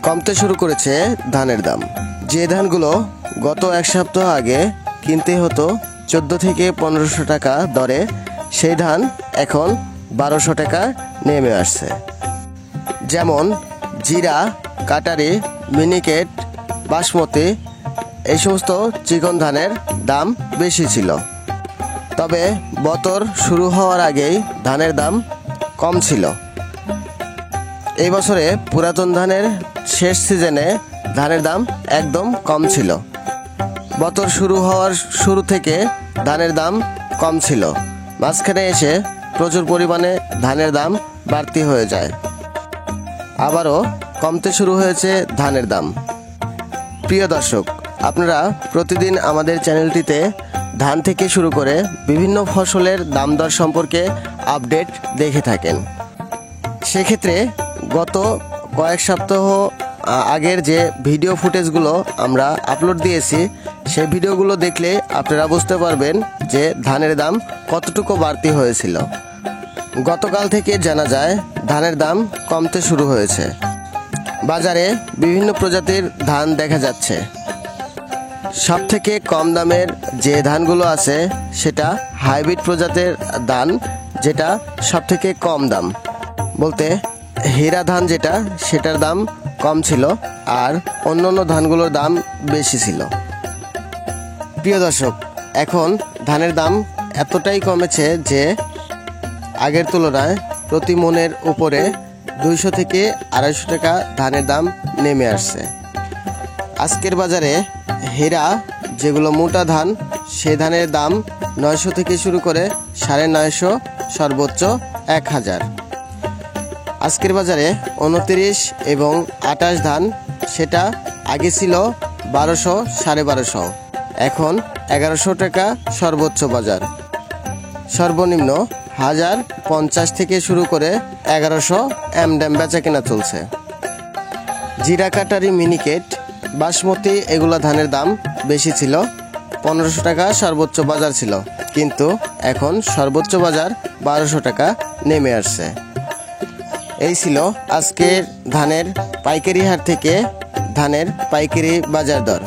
কমতে শুরু করেছে ধানের দাম। যে ধানগুলো গত এক সপ্তাহ আগে কিনতে হতো 14 থেকে 1500 টাকা দরে, সেই ধান এখন 1200 টাকা নেমে আসছে। যেমন জিরা, কাটারি, মিনিকেট, বাসমতি এই সমস্ত চিকন ধানের দাম বেশি ছিল। তবে বছর শুরু হওয়ার আগেই ধানের দাম কম ছিল। এই বছরে পুরাতন ধানের শেষ সিজনে ধানের দাম একদম কম ছিল। বছর শুরু হওয়ার শুরু থেকে ধানের দাম কম ছিল, মাঝখানে এসে প্রচুর পরিমাণে ধানের দাম বাড়তি হয়ে যায়। আবারও কমতে শুরু হয়েছে ধানের দাম। প্রিয় দর্শক, আপনারা প্রতিদিন আমাদের চ্যানেলটিতে ধান থেকে শুরু করে বিভিন্ন ফসলের দাম দর সম্পর্কে আপডেট দেখে থাকেন। সেক্ষেত্রে গত কয়েক সপ্তাহ আগের যে ভিডিও ফুটেজগুলো আমরা আপলোড দিয়েছি, সেই ভিডিওগুলো দেখলে আপনারা বুঝতে পারবেন যে ধানের দাম কতটুকু বাড়তি হয়েছিল। গতকাল থেকে জানা যায় ধানের দাম কমতে শুরু হয়েছে। বাজারে বিভিন্ন প্রজাতির ধান দেখা যাচ্ছে। সবথেকে কম দামের যে ধানগুলো আছে সেটা হাইব্রিড প্রজাতির ধান, যেটা সবথেকে কম দাম বলতে হীরা ধান যেটা, সেটার দাম কম ছিল, আর অন্যান্য ধানগুলোর দাম বেশি ছিল। প্রিয় দর্শক, এখন ধানের দাম এতটাই কমেছে যে আগের তুলনায় প্রতি মনের উপরে 200 থেকে 250 টাকা ধানের দাম নেমে আসছে। আজকের বাজারে হীরা যেগুলো মোটা ধান, সে ধানের দাম 900 থেকে শুরু করে 950, সর্বোচ্চ 1000। আজকের বাজারে 29 এবং 28 ধান, সেটা আগে ছিল 1200, 1250, এখন 1100 টাকা সর্বোচ্চ বাজার। সর্বনিম্ন 1050 থেকে শুরু করে 1100 এমডাম বেচা কেনা চলছে। জিরা, কাটারি, মিনিকেট, বাসমতি এগুলা ধানের দাম বেশি ছিল, 1500 টাকা সর্বোচ্চ বাজার ছিল, কিন্তু এখন সর্বোচ্চ বাজার 1200 টাকা নেমে আসছে। এই ছিল আজকের ধানের পাইকারি হাট থেকে ধানের পাইকারি বাজার দর।